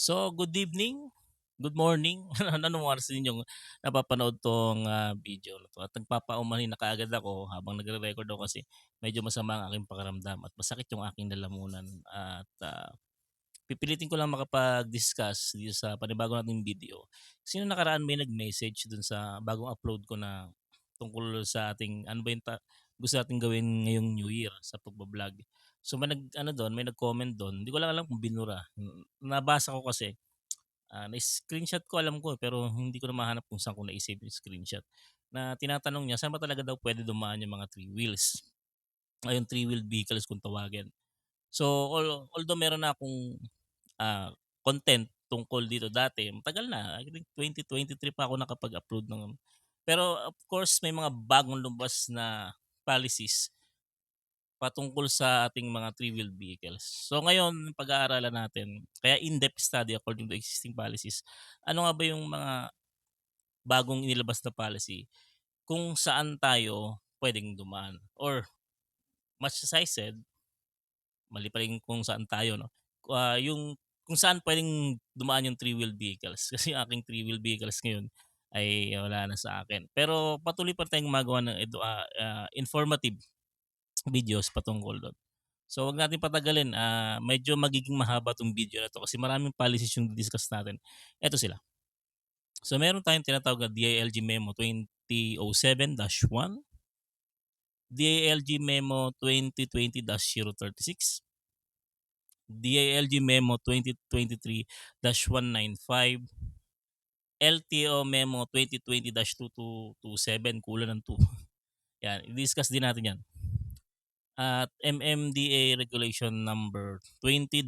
So, good evening, good morning, anong oras ninyong napapanood 'tong, video na 'to at nagpapaumanhin na kaagad ako habang nagre-record ako kasi medyo masama ang aking pakiramdam at masakit yung aking lalamunan at, pipilitin ko lang makapag-discuss dito sa panibago nating video. Kasi nung nakaraan may nag-message dun sa bagong upload ko na tungkol sa ating ano ba yung gusto nating gawin ngayong New Year sa pagba-vlog. So may nag-ano dun, may nag-comment dun, hindi ko lang alam kung binura. Nabasa ko kasi, na-screenshot ko alam ko pero hindi ko na mahanap kung saan ko na-i-save yung screenshot. Na tinatanong niya saan ba talaga daw pwede dumaan yung mga three wheels, ay yung three-wheeled vehicles kung tawagin. So although meron na akong content tungkol dito dati, matagal na, I think 2023 pa ako nakapag-upload ng pero of course may mga bagong lumabas na policies patungkol sa ating mga three-wheeled vehicles. So ngayon pag-aaralan natin, kaya in-depth study according to existing policies, ano nga ba yung mga bagong inilabas na policy kung saan tayo puwedeng dumaan or much as I said, mali pa rin kung saan tayo 'no, yung kung saan puwedeng dumaan yung three-wheeled vehicles kasi yung aking three-wheeled vehicles ngayon ay wala na sa akin. Pero patuloy pa tayong gumagawa ng informative videos patungkol dun. So, wag natin patagalin, medyo magiging mahaba 'tong video na 'to kasi maraming policies yung di-discuss natin. Eto sila. So, meron tayong tinatawag na DILG Memo 2007-1, DILG Memo 2020-036, DILG Memo 2023-195, LTO Memo 2020-2227, kulang ng 2. Yan, i-discuss din natin 'yan. At MMDA Regulation Number 20-002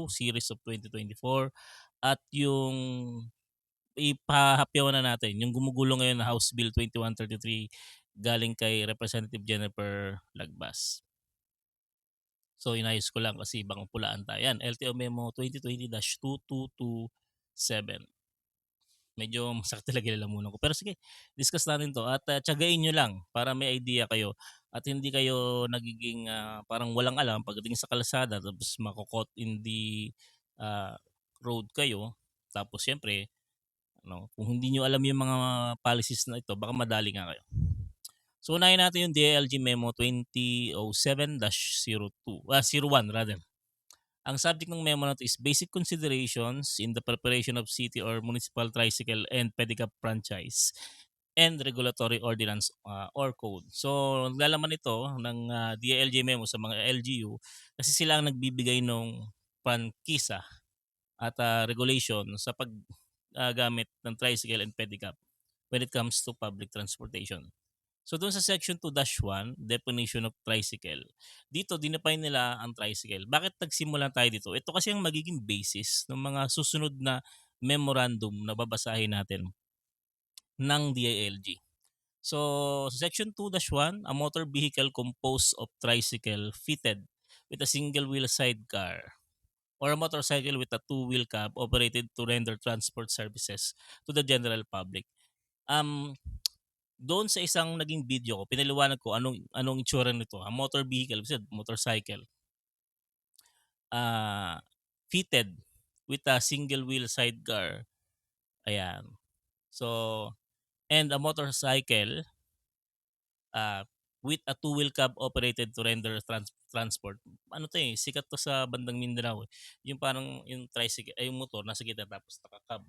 Series of 2024 at yung ipahapyawan na natin yung gumugulo ngayon na House Bill 2133 galing kay Representative Jennifer Lagbas. So inayos ko lang kasi baka pulaan tayo. Yan, LTO Memo 2020-2227. Medyo masakit talaga yung lalamunan ko. Pero sige, discuss natin 'to at, tiyagain niyo lang para may idea kayo at hindi kayo nagiging, parang walang alam pagdating sa kalsada tapos mako-caught in the, ah, road kayo. Tapos siyempre ano, kung hindi niyo alam yung mga policies na ito baka madali nga kayo. So unahin natin yung DILG Memo 2007-02, 01 rather. Ang subject ng memo na 'to is basic considerations in the preparation of city or municipal tricycle and pedicab franchise and regulatory ordinance, or code. So, naglalaman ito ng, DILG memo sa mga LGU kasi sila ang nagbibigay ng prangkisa at, regulation sa gamit ng tricycle and pedicab when it comes to public transportation. So doon sa section 2-1, definition of tricycle. Dito dinefine nila ang tricycle. Bakit nagsimula tayo dito? Ito kasi ang magiging basis ng mga susunod na memorandum na babasahin natin ng DILG. So sa section 2-1, a motor vehicle composed of tricycle fitted with a single wheel sidecar or a motorcycle with a two-wheel cab operated to render transport services to the general public. Um, Doon sa isang naging video ko pinaliwanag ko anong itsura nito, motor vehicle kasi motorcycle, ah, fitted with a single wheel sidecar, ayan. So, and a motorcycle, with a two-wheel cab operated to render transport. Ano 'to, sikat 'to sa bandang Mindanao, yung parang yung tricycle ay yung motor nasa gitna tapos naka-cab,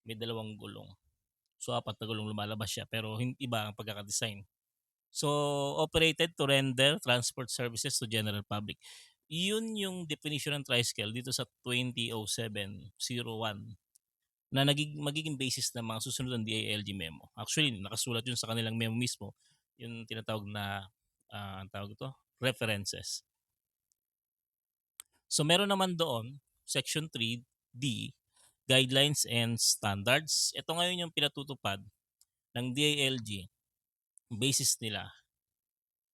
may dalawang gulong. So, apat na gulong lumalabas siya pero iba ang pagkaka-design. So, operated to render transport services to general public. Yun yung definition ng tricycle dito sa 2007-01 na magiging basis ng mga susunod ng DILG memo. Actually, nakasulat yun sa kanilang memo mismo, yung tinatawag na, ang tawag ito, references. So, meron naman doon, section 3D, guidelines and standards. Ito ngayon yung pinatutupad ng DILG, basis nila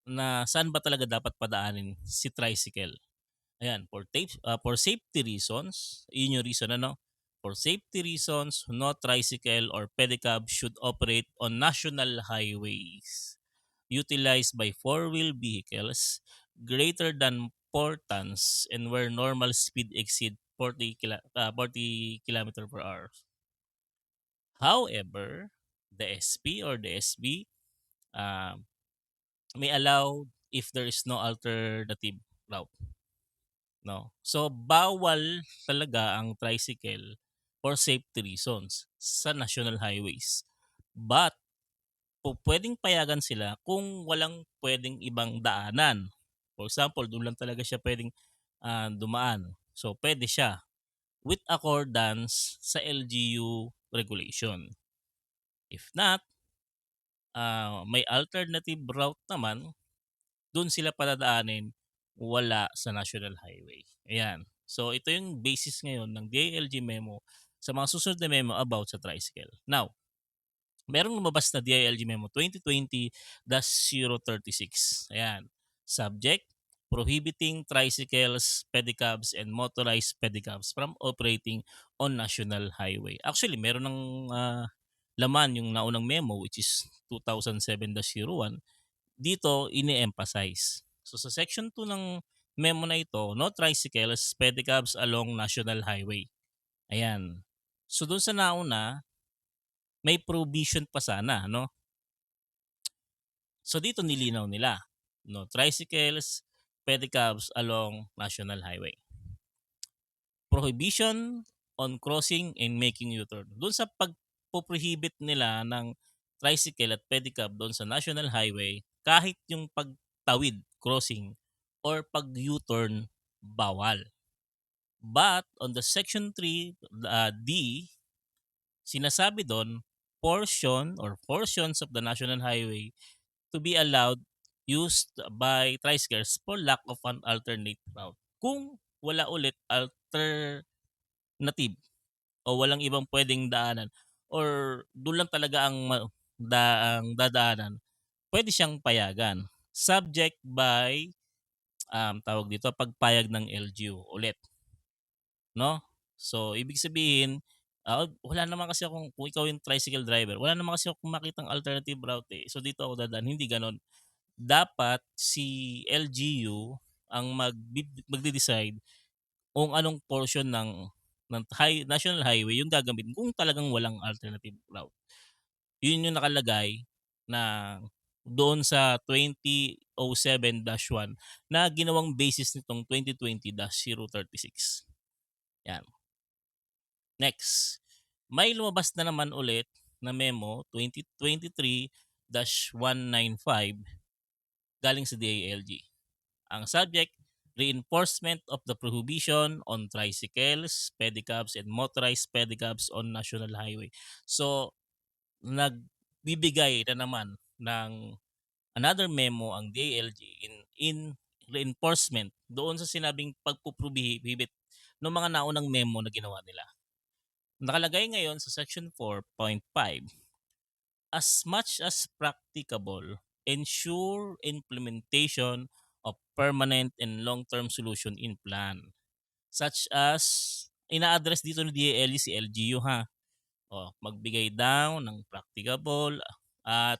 na saan ba talaga dapat padaanin si tricycle. Ayan, for safety reasons, yun yung reason ano, for safety reasons, no tricycle or pedicab should operate on national highways utilized by four-wheel vehicles greater than importance and where normal speed exceed 40 kilometer per hour. However, the SP or the SB um, may allow if there is no alternative route. No? So, bawal talaga ang tricycle for safety reasons sa national highways. But, pwedeng payagan sila kung walang pwedeng ibang daanan. For example, doon lang talaga siya pwedeng dumaan. So, pwede siya with accordance sa LGU regulation. If not, may alternative route naman, doon sila padadaanin, wala sa national highway. Ayan. So, ito yung basis ngayon ng DILG memo sa mga susunod na memo about sa tricycle. Now, merong lumabas na DILG memo 2020-036. Ayan. Subject, prohibiting tricycles, pedicabs, and motorized pedicabs from operating on national highway. Actually, meron ng laman yung naunang memo which is 2007-01. Dito, ini-emphasize. So, sa section 2 ng memo na ito, no tricycles, pedicabs along national highway. Ayan. So, dun sa nauna, may provision pa sana, no? So, dito nilinaw nila, no, tricycles, pedicabs along national highway. Prohibition on crossing and making U-turn. Doon sa pagpo-prohibit nila ng tricycle at pedicab doon sa national highway, kahit yung pagtawid, crossing, or pag-U-turn, bawal. But on the section 3, D, sinasabi doon, portions of the national highway to be allowed used by tricycles for lack of an alternate route. Kung wala ulit alternative o walang ibang pwedeng daanan or doon lang talaga ang dadaanan, pwede siyang payagan. Subject by tawag dito, pagpayag ng LGU ulit. No? So, ibig sabihin, wala naman kasi akong, kung ikaw yung tricycle driver, wala naman kasi akong makitang alternative route eh. So, dito ako dadaan. Hindi ganon. Dapat si LGU ang magde-decide kung anong portion ng national highway yung gagamitin kung talagang walang alternative route. Yun yung nakalagay na doon sa 2007-1 na ginawang basis nitong 2020-036. Yan. Next, may lumabas na naman ulit na memo 2023-195 galing sa DILG. Ang subject, reinforcement of the prohibition on tricycles, pedicabs, and motorized pedicabs on national highway. So, nagbibigay na naman ng another memo ang DILG in reinforcement doon sa sinabing pagpuprohibit ng mga naunang memo na ginawa nila. Nakalagay ngayon sa section 4.5, as much as practicable, ensure implementation of permanent and long-term solution in plan. Such as, ina-address dito ni DILG si LGU ha. Magbigay daw ng practicable at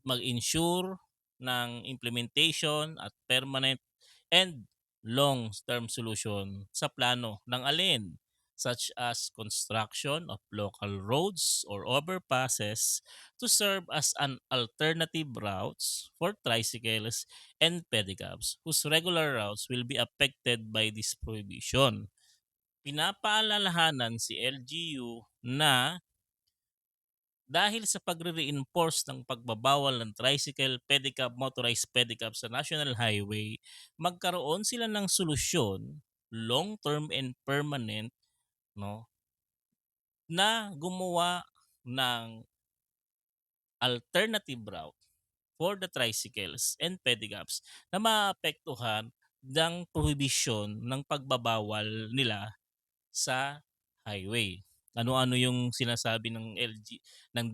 mag-ensure ng implementation at permanent and long-term solution sa plano ng alin, such as construction of local roads or overpasses to serve as an alternative routes for tricycles and pedicabs whose regular routes will be affected by this prohibition. Pinapaalalahanan si LGU na dahil sa pagre-reinforce ng pagbabawal ng tricycle, pedicab, motorized pedicab sa national highway, magkaroon sila ng solusyon, long-term and permanent, no, na gumawa ng alternative route for the tricycles and pedicabs na maapektuhan ng prohibition ng pagbabawal nila sa highway. Ano-ano yung sinasabi ng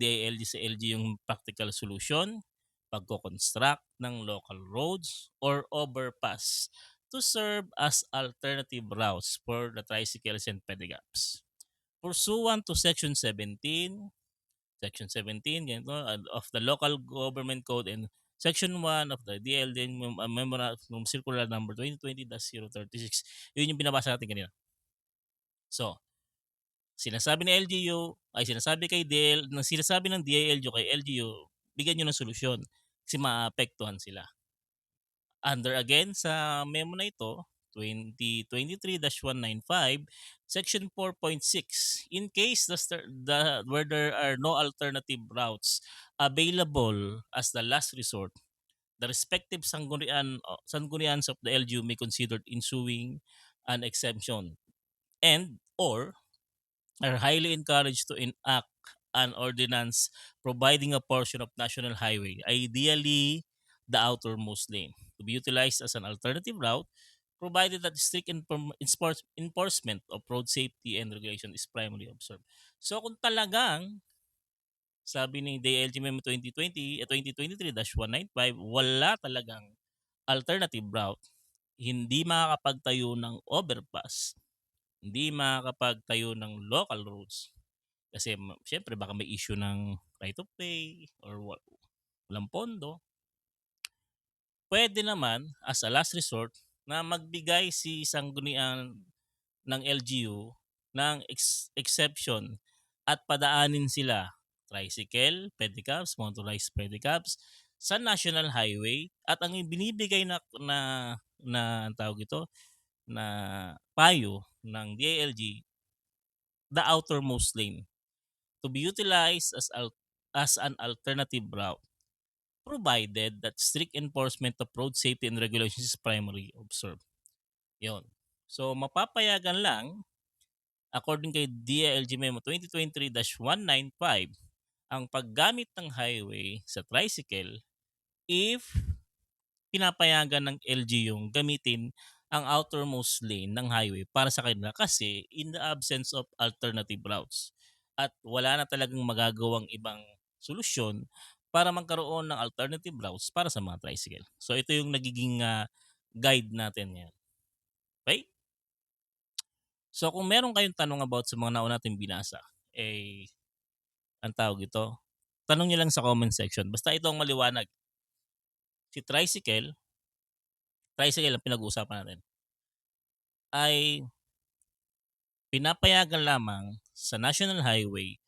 DILG sa LG yung practical solution? Pagko-construct ng local roads or overpass to serve as alternative routes for the tricycles and pedicabs. Pursuant to Section 17 ganito, of the Local Government Code and Section 1 of the DLD Memorandum Circular number 2020-036. Yun yung binabasa natin kanina. So, sinasabi kay sinasabi ng DILG kay LGU, bigyan nyo ng solusyon kasi maapektuhan sila. Under again sa memo na ito, 2023-195, Section 4.6, in case where there are no alternative routes available as the last resort, the respective sanggunians of the LGU may consider ensuing an exemption and or are highly encouraged to enact an ordinance providing a portion of national highway, ideally the outermost lane, to be utilized as an alternative route provided that strict enforcement of road safety and regulation is primarily observed. So kung talagang sabi ni DILG Memo 2023-195, wala talagang alternative route, hindi makakapagtayo ng overpass, hindi makakapagtayo ng local roads kasi syempre baka may issue ng right of way or walang pondo. Pwede naman as a last resort na magbigay si sanggunian ng LGU ng exception at padaanin sila tricycle, pedicabs, motorized pedicabs sa national highway at ang binibigay na ang tawag ito na payo ng DILG, the outermost lane to be utilized as an alternative route provided that strict enforcement of road safety and regulations is primarily observed. Yon. So mapapayagan lang according kay DILG Memo 2023-195 ang paggamit ng highway sa tricycle if pinapayagan ng LG yung gamitin ang outermost lane ng highway para sa kanila kasi in the absence of alternative routes at wala na talagang magagawang ibang solusyon para magkaroon ng alternative routes para sa mga tricycle. So ito yung nagiging guide natin ngayon. Okay? So kung meron kayong tanong about sa mga nauna natin binasa, ang tawag ito, tanong nyo lang sa comment section. Basta ito ang maliwanag. Si tricycle ang pinag-uusapan natin, ay pinapayagan lamang sa national highway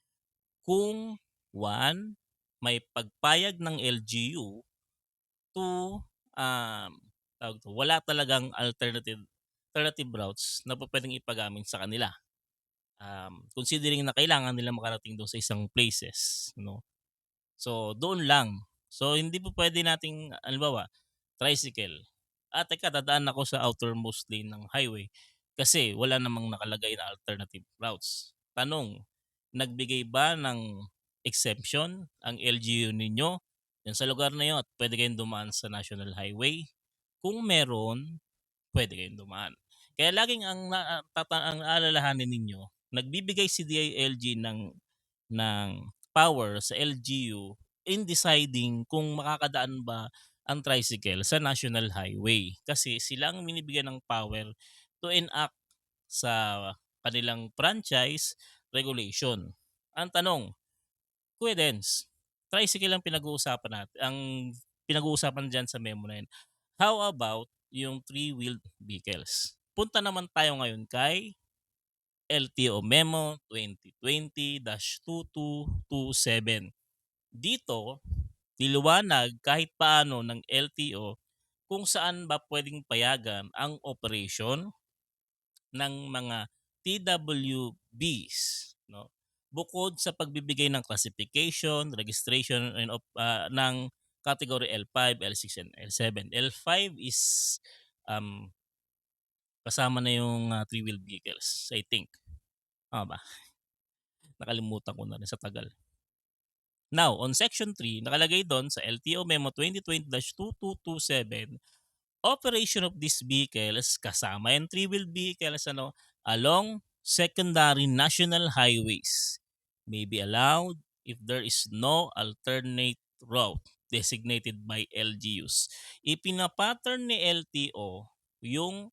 kung one, may pagpayag ng LGU to wala talagang alternative routes na pwedeng ipagamit sa kanila. Considering na kailangan nila makarating doon sa isang places, no? So doon lang. So hindi po pwede nating halimbawa tricycle. Teka, dadaan ako sa outermost lane ng highway kasi wala namang nakalagay na alternative routes. Tanong, nagbigay ba ng exemption ang LGU ninyo yan sa lugar na yun at pwede kayong dumaan sa national highway? Kung meron, pwede kayong dumaan. Kaya laging ang aalalahanin ninyo, nagbibigay si DILG ng power sa LGU in deciding kung makakadaan ba ang tricycle sa national highway kasi sila ang binibigyan ng power to enact sa kanilang franchise regulation. Ang tanong, Kuya Dens, tricycle ang pinag-uusapan natin, ang pinag-uusapan dyan sa memo na yun. How about yung three-wheeled vehicles? Punta naman tayo ngayon kay LTO Memo 2020-2227. Dito, niliwanag kahit paano ng LTO kung saan ba pwedeng payagan ang operation ng mga TWBs, no? Bukod sa pagbibigay ng classification, registration ng category L5, L6 and L7. L5 is kasama na yung three-wheel vehicles, I think. Ba? Nakalimutan ko na rin sa tagal. Now, on Section 3, nakalagay doon sa LTO Memo 2020-2227, operation of these vehicles kasama yung three-wheel vehicles along secondary national highways may be allowed if there is no alternate route designated by LGUs. Ipinapattern ni LTO yung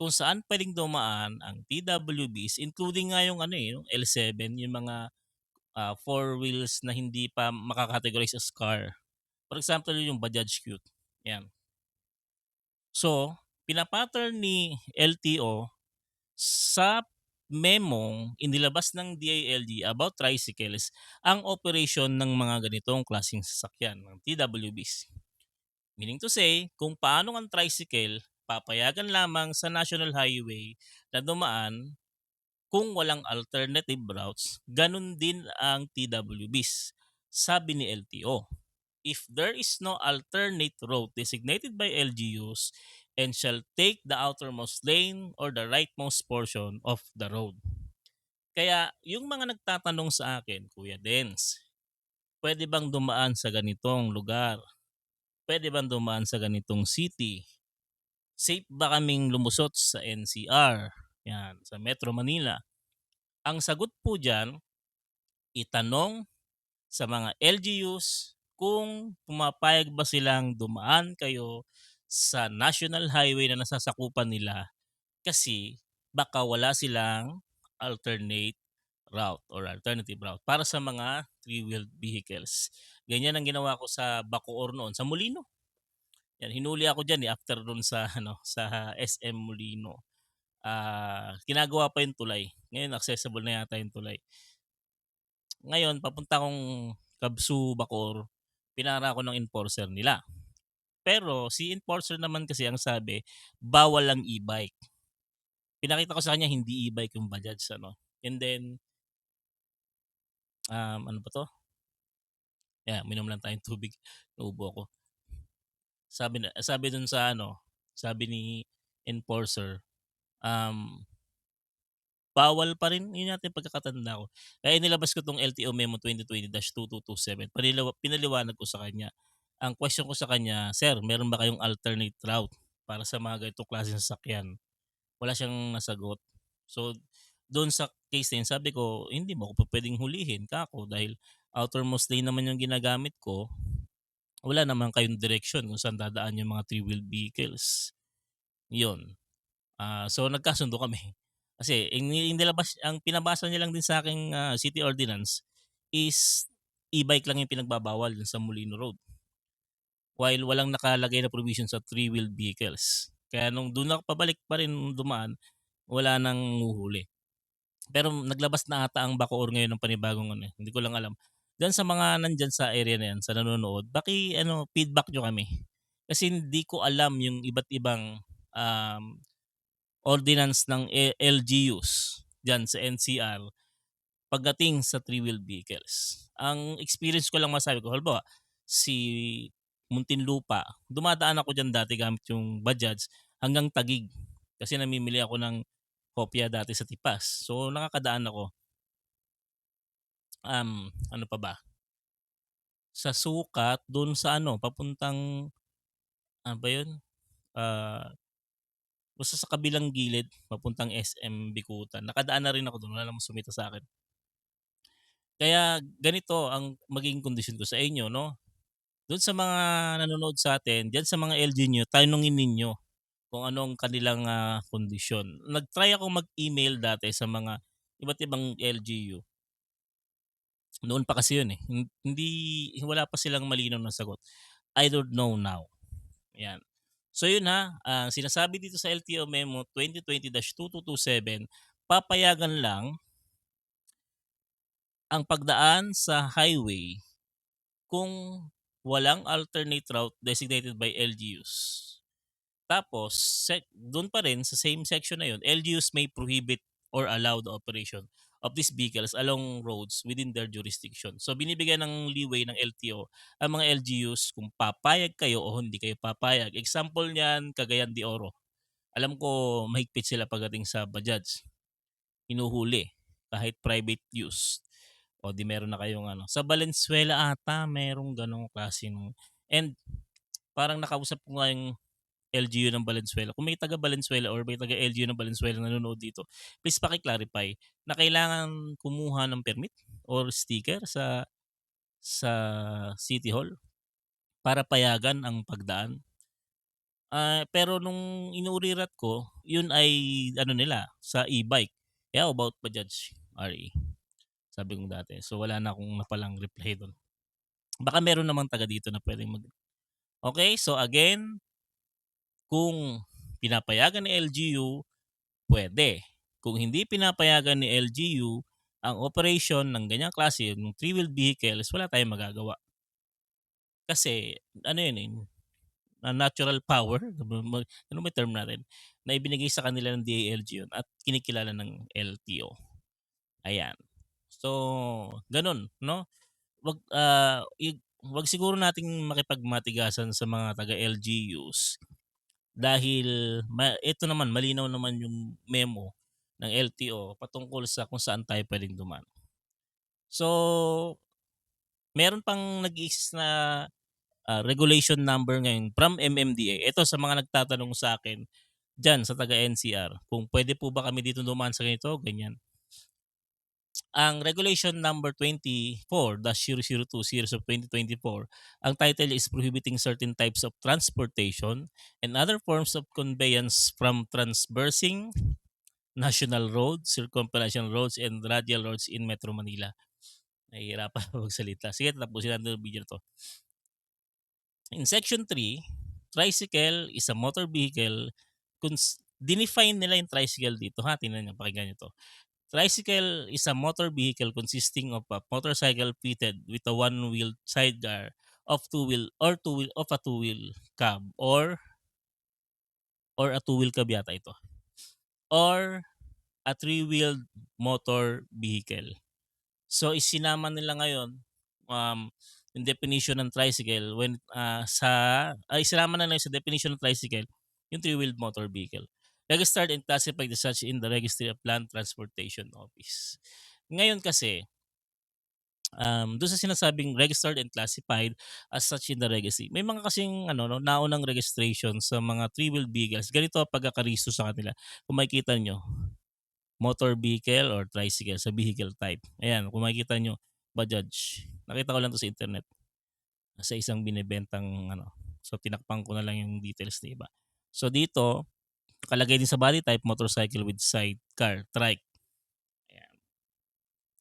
kung saan pwedeng dumaan ang TWBs including nga yung yung L7, yung mga four wheels na hindi pa makakategorize as car For example, yung Bajaj Qute, 'yan. So, pina-pattern ni LTO sa memong inilabas ng DILG about tricycles ang operation ng mga ganitong klaseng sasakyan, ng TWBs. Meaning to say, kung paano ang tricycle papayagan lamang sa national highway na dumaan kung walang alternative routes, ganun din ang TWBs, sabi ni LTO. If there is no alternate route designated by LGUs and shall take the outermost lane or the rightmost portion of the road. Kaya yung mga nagtatanong sa akin, Kuya Dens, pwede bang dumaan sa ganitong lugar? Pwede bang dumaan sa ganitong city? Safe ba kaming lumusot sa NCR? Yan, sa Metro Manila. Ang sagot po dyan, itanong sa mga LGUs kung pumapayag ba silang dumaan kayo sa national highway na nasasakupan nila kasi baka wala silang alternate route or alternative route para sa mga three-wheeled vehicles. Ganyan ang ginawa ko sa Bacoor noon, sa Molino. Yan, hinuli ako diyan after doon sa sa SM Molino. Ginagawa pa yung tulay. Ngayon accessible na yata yung tulay. Ngayon papunta akong Kabsu, Bacoor, pinara ako ng enforcer nila. Pero si enforcer naman kasi ang sabi, bawal ang e-bike. Pinakita ko sa kanya hindi e-bike yung Bajaj ano. And then ano ba 'to? Yeah, minom lang tayong tubig. Naubo ako. Sabi dun sa sabi ni enforcer, um, bawal pa rin, yun yata yung pagkakatanda ko. Kaya inilabas ko 'tong LTO Memo 2020-2227, pinaliwanag ko sa kanya. Ang question ko sa kanya, "Sir, meron ba kayong alternate route para sa mga ganitong klaseng sasakyan?" Wala siyang nasagot. So, doon sa case na yun sabi ko, "Hindi mo ako pupuwedeng hulihin kako dahil outermost lane naman yung ginagamit ko. Wala naman kayong direksyon kung saan dadaan yung mga three-wheeled vehicles." Yun. So nagkasundo kami. Kasi inilabas ang pinabasa niya lang din sa aking city ordinance is e-bike lang yung pinagbabawal dun sa Molino Road. While walang nakalagay na provision sa three-wheeled vehicles. Kaya nung dun ako pabalik pa rin dumaan, wala nang huhuli. Pero naglabas na ata ang Bacoor ngayon ng panibagong hindi ko lang alam. Diyan sa mga nandiyan sa area na yan, sa nanonood, feedback nyo kami. Kasi hindi ko alam yung iba't ibang um, ordinance ng LGUs diyan sa NCR pagdating sa three-wheeled vehicles. Ang experience ko lang masabi ko, halimbawa, si Muntinlupa, dumadaan ako diyan dati gamit yung Bajaj hanggang Taguig. Kasi namimili ako ng kopya dati sa Tipas. So nakakadaan ako. Ano pa ba? Sa Sukat, doon sa papuntang, ano ba yun? Ah, Basta sa kabilang gilid, papuntang SM Bikutan. Nakadaan na rin ako doon, wala namang sumita sa akin. Kaya ganito ang magiging kondisyon ko sa inyo, no? Doon sa mga nanonood sa atin, diyan sa mga LG niyo, tanungin ninyo kung anong kanilang kondisyon. Nag-try ako mag-email dati sa mga iba't ibang LGU. Noon pa kasi yun eh. Hindi, wala pa silang malinaw na sagot. I don't know now. Yan. So yun sinasabi dito sa LTO Memo 2020-2227, papayagan lang ang pagdaan sa highway kung walang alternate route designated by LGUs. Tapos, doon pa rin sa same section na yun, LGUs may prohibit or allow the operation of these vehicles along roads within their jurisdiction. So binibigyan ng leeway ng LTO ang mga LGUs kung papayag kayo o hindi kayo papayag. Example niyan, Cagayan de Oro. Alam ko mahigpit sila pagdating sa Bajaj. Hinuhuli kahit private use. O di meron na kayong Sa Valenzuela ata merong ganong klase ng. And parang nakausap ko nga yung LGU ng Valenzuela. Kung may taga Valenzuela or may taga LGU ng Valenzuela na nanonood dito, please paki-clarify na kailangan kumuha ng permit or sticker sa City Hall para payagan ang pagdaan. Pero nung inuurirat ko, yun ay nila sa e-bike. Yeah, about Bajaj RE. Sabi ko dati. So wala na akong napalang reply doon. Baka meron namang taga dito na pwedeng okay, so again, kung pinapayagan ni LGU, pwede. Kung hindi pinapayagan ni LGU ang operation ng ganyang klase, ng three-wheeled vehicles, wala tayong magagawa. Kasi ano yun, natural power, ano ba term natin, na ibinigay sa kanila ng DILG yun at kinikilala ng LTO. Ayan. So, ganun, no? Wag siguro nating makipagmatigasan sa mga taga LGUs dahil ito naman malinaw naman yung memo ng LTO patungkol sa kung saan tayo pwedeng dumaan. So, meron pang nag-exist na regulation number ngayon from MMDA. Ito sa mga nagtatanong sa akin diyan sa taga NCR, kung pwede po ba kami dito dumaan sa ganito, ganyan. Ang regulation number 24-002 series of 2024, ang title is prohibiting certain types of transportation and other forms of conveyance from transversing national roads, circumferential roads, and radial roads in Metro Manila. Nahihirapan ako magsalita. Sige, tapusin natin yung video to. In Section 3, tricycle is a motor vehicle. Dinefine nila yung tricycle dito. Ha, tingnan nyo, pakinggan nyo to. Tricycle is a motor vehicle consisting of a motorcycle fitted with a one-wheel sidecar of two-wheel or two-wheel of a two-wheel cab or a two-wheel cab yata ito. Or a three-wheeled motor vehicle. So isinama nila ngayon yung definition ng tricycle when isinama na lang sa definition ng tricycle yung three-wheeled motor vehicle. Registered and classified as such in the Registry of Land Transportation Office. Ngayon kasi, doon sa sinasabing registered and classified as such in the registry, may mga kasing naunang registration sa mga three-wheeled vehicles. Ganito ang pagkakaristo sa kanila. Kung makikita nyo, motor vehicle or tricycle sa vehicle type. Ayan, kung makikita nyo, Bajaj. Nakita ko lang to sa internet. Sa isang binibentang So tinakpan ko na lang yung details na iba. So dito, nakalagay din sa body type, motorcycle with sidecar, trike. Ayan.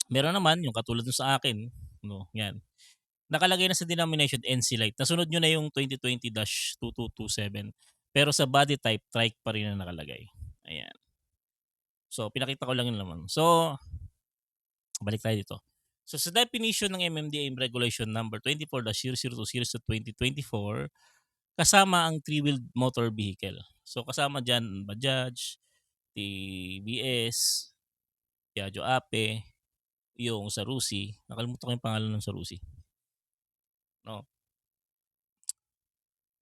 Meron naman yung katulad nung sa akin, yan. Nakalagay na sa denomination NC Light. Nasunod nyo na yung 2020-2227. Pero sa body type, trike pa rin na nakalagay. Ayan. So, pinakita ko lang yun naman. So, balik tayo dito. So, sa definition ng MMDA Regulation number 24-002 series of 2024, kasama ang three-wheeled motor vehicle. So, kasama dyan Bajaj, TVS, Piaggio Ape, yung Sarusi. Nakalimutan ko yung pangalan ng Sarusi. No?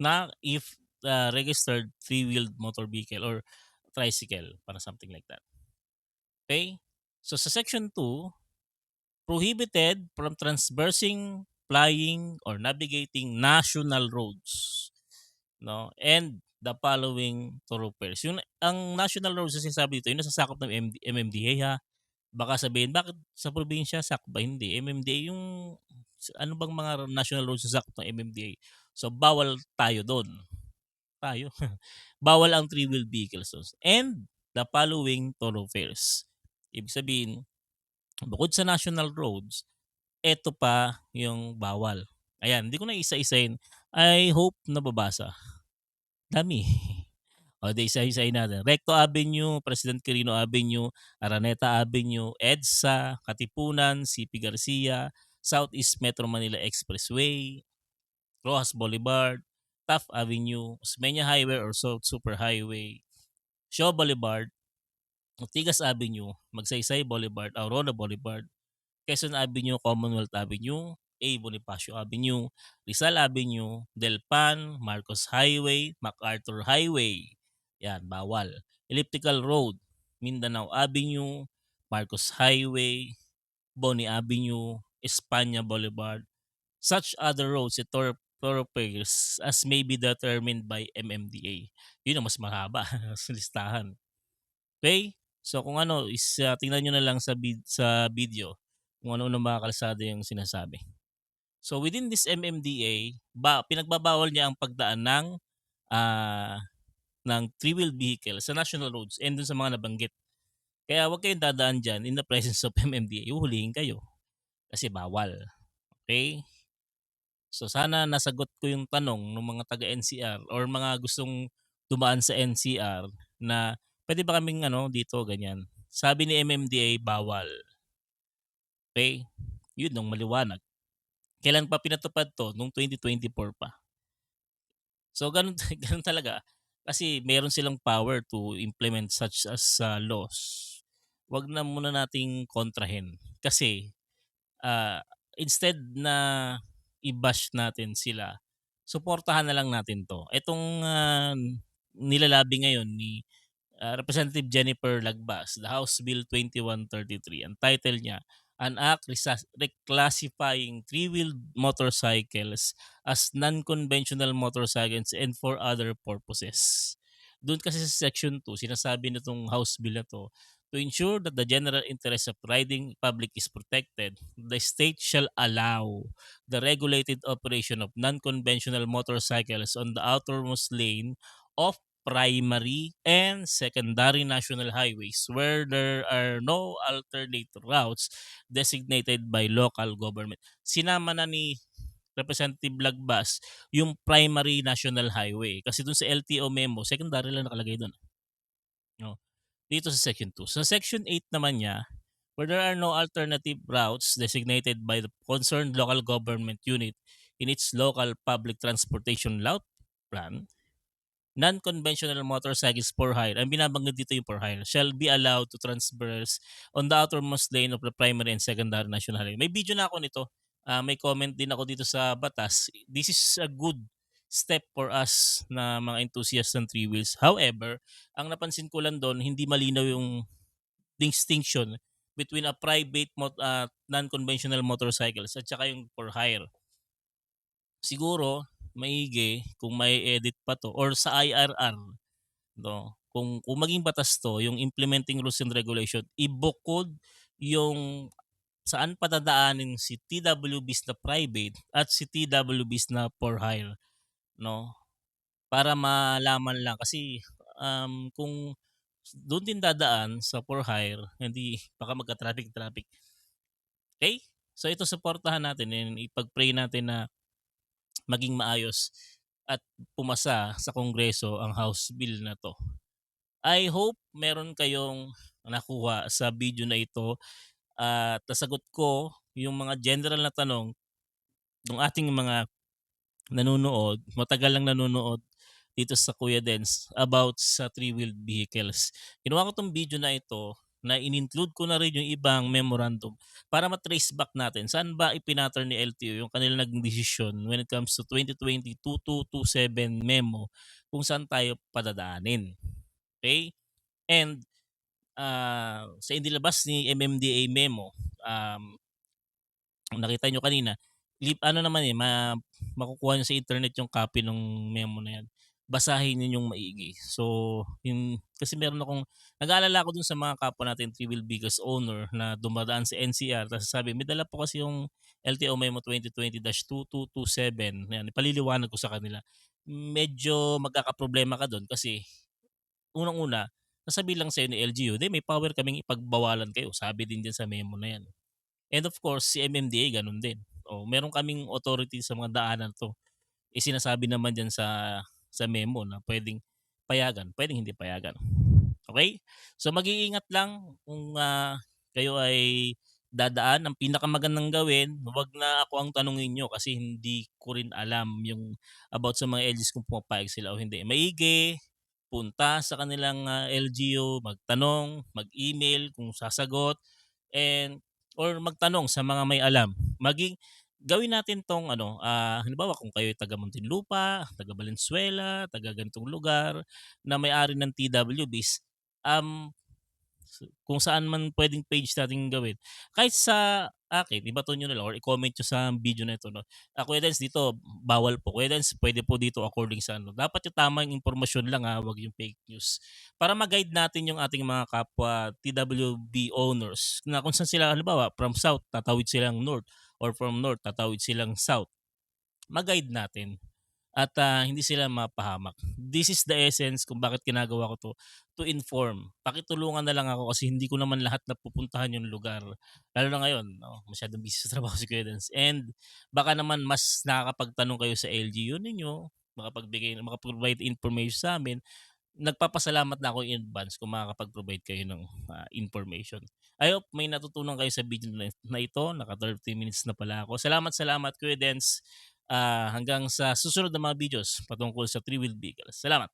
Na if registered three-wheeled motor vehicle or tricycle, para something like that. Okay? So, sa Section 2, prohibited from transversing, flying, or navigating national roads, and the following thoroughfares. Yung ang national roads na sinasabi dito, yung nasasakop ng MMDA ha. Baka sabihin, bakit sa probinsya sakop ba? Hindi. MMDA yung ano bang mga national roads na sakop ng MMDA? So bawal tayo doon. Tayo. Bawal ang three-wheeled vehicles doon. And the following thoroughfares. Ibig sabihin, bukod sa national roads, eto pa yung bawal. Ayan, hindi ko na isa-isahin. I hope nababasa. Dami. O, di isa-isahin natin. Recto Avenue, President Quirino Avenue, Araneta Avenue, EDSA, Katipunan, CP Garcia, Southeast Metro Manila Expressway, Rojas Boulevard, Taft Avenue, Osmeña Highway or South Super Highway, Shaw Boulevard, Ortigas Avenue, Magsaysay Boulevard, Aurora Boulevard, Quezon Avenue, Commonwealth Avenue, A. Bonifacio Avenue, Rizal Avenue, Delpan, Marcos Highway, MacArthur Highway. Yan, bawal. Elliptical Road, Mindanao Avenue, Marcos Highway, Boni Avenue, Espanya Boulevard, such other roads at thoroughfares as may be determined by MMDA. Yun ang mas mahaba sa listahan. Okay? So kung tingnan nyo na lang sa video kung ano ng mga kalsada yung sinasabi. So within this MMDA, pinagbabawal niya ang pagdaan ng three-wheeled vehicle sa national roads and dun sa mga nabanggit. Kaya huwag kayong dadaan dyan in the presence of MMDA. Uhulihin kayo kasi bawal. Okay? So sana nasagot ko yung tanong ng mga taga-NCR or mga gustong dumaan sa NCR na pwede ba kaming dito ganyan. Sabi ni MMDA bawal, okey? Yun nung maliwanag. Kailan pa pinatupad 'to, nung 2024 pa. So ganun ganun talaga kasi meron silang power to implement such as, laws. 'Wag na muna nating kontrahin kasi instead na i-bash natin sila, suportahan na lang natin 'to. Itong, nilalabi ngayon ni, Representative Jennifer Lagbas, the House Bill 2133, ang title niya, "An Act Reclassifying Three-Wheeled Motorcycles as Non-Conventional Motorcycles and for Other Purposes." Do'n kasi sa Section 2 sinasabi nitong House Bill na 'to, "To ensure that the general interest of riding public is protected, the state shall allow the regulated operation of non-conventional motorcycles on the outermost lane of primary and secondary national highways where there are no alternate routes designated by local government." Sinama na ni Representative Lagbas yung primary national highway kasi dun sa LTO memo secondary lang nakalagay dun, no? Dito sa Section 2. Sa Section 8 naman niya, where there are no alternative routes designated by the concerned local government unit in its local public transportation route plan, non-conventional motorcycles for hire, ang binabanggit dito yung for hire, shall be allowed to transverse on the outermost lane of the primary and secondary national highway. May video na ako nito. May comment din ako dito sa batas. This is a good step for us na mga enthusiasts ng three wheels. However, ang napansin ko lang doon, hindi malinaw yung distinction between a private non-conventional motorcycles at saka yung for hire. Siguro maigi kung may edit pa 'to or sa IRR 'no, kung maging batas 'to, yung implementing rules and regulation, ibukod yung saan padadaanin si TWBs na private at si TWBs na for hire 'no, para malaman lang kasi, kung dun din dadaan sa for hire, hindi baka magka-traffic-traffic. Okay. So ito suportahan natin and ipag-pray natin na maging maayos at pumasa sa Kongreso ang House Bill na 'to. I hope meron kayong nakuha sa video na ito at nasagot ko yung mga general na tanong ng ating mga nanonood, matagal lang nanonood dito sa Kuya Dens about sa three-wheeled vehicles. Ginawa ko 'tong video na ito na in-include ko na rin yung ibang memorandum para ma-trace back natin saan ba ipinattern ni LTO yung kanilang naging desisyon when it comes to 2020-2227 memo kung saan tayo padadaanin. Okay? And sa inilabas ni MMDA memo, nakita nyo kanina, ano naman makukuha nyo sa internet yung copy ng memo na yan. Basahin ninyong maigi. So, kasi meron akong, nag-aalala ako dun sa mga kapwa natin, three wheel vehicles owner na dumadaan sa NCR. Tapos sabi, may dala po kasi yung LTO Memo 2020-2227. Yan, ipaliliwanag ko sa kanila. Medyo magkakaproblema ka dun kasi unang-una, sasabihin lang sa'yo ni LGU, may power kaming ipagbawalan kayo. Sabi din dyan sa memo na yan. And of course, si MMDA ganun din. Meron kaming authority sa mga daanan 'to. Sinasabi naman diyan sa memo na puwedeng payagan, puwedeng hindi payagan. Okay. So mag-iingat lang kung, kayo ay dadaan. Ang pinakamagandang gawin, 'wag na ako ang tanungin niyo kasi hindi ko rin alam yung about sa mga LGUs kung pumapayag sila o hindi. Maigi, punta sa kanilang, LGU, magtanong, mag-email kung sasagot. And or magtanong sa mga may alam. Gawin natin 'tong halimbawa kung kayo'y taga Muntinlupa, taga Valenzuela, taga ganitong lugar na may-ari ng TWBs, um, kung saan man puwedeng page natin gawin. Kahit sa akin, ibato niyo na lang or i-comment niyo sa video na ito 'no, "Kuya Dens dito bawal po. Kuya Dens puwede po dito according sa ano." Dapat yung tamang impormasyon lang, 'wag yung fake news. Para ma-guide natin yung ating mga kapwa TWB owners na kung saan sila halimbawa from south tatawid silang north or from north tatawid silang south, ma-guide natin. at hindi sila mapahamak. This is the essence kung bakit ginagawa ko 'to, to inform. Pakitulungan na lang ako kasi hindi ko naman lahat napupuntahan yung lugar. Lalo na ngayon 'no, masyadong busy sa trabaho si Kuya Dance and baka naman mas nakakapagtanong kayo sa LGU ninyo, makapag-provide information sa'min. Nagpapasalamat na ako in advance kung makakapag-provide kayo ng information. I hope may natutunan kayo sa video na ito. Naka 30 minutes na pala ako. Salamat, salamat Kuya Dance. Hanggang sa susunod na mga videos patungkol sa three-wheeled vehicles. Salamat.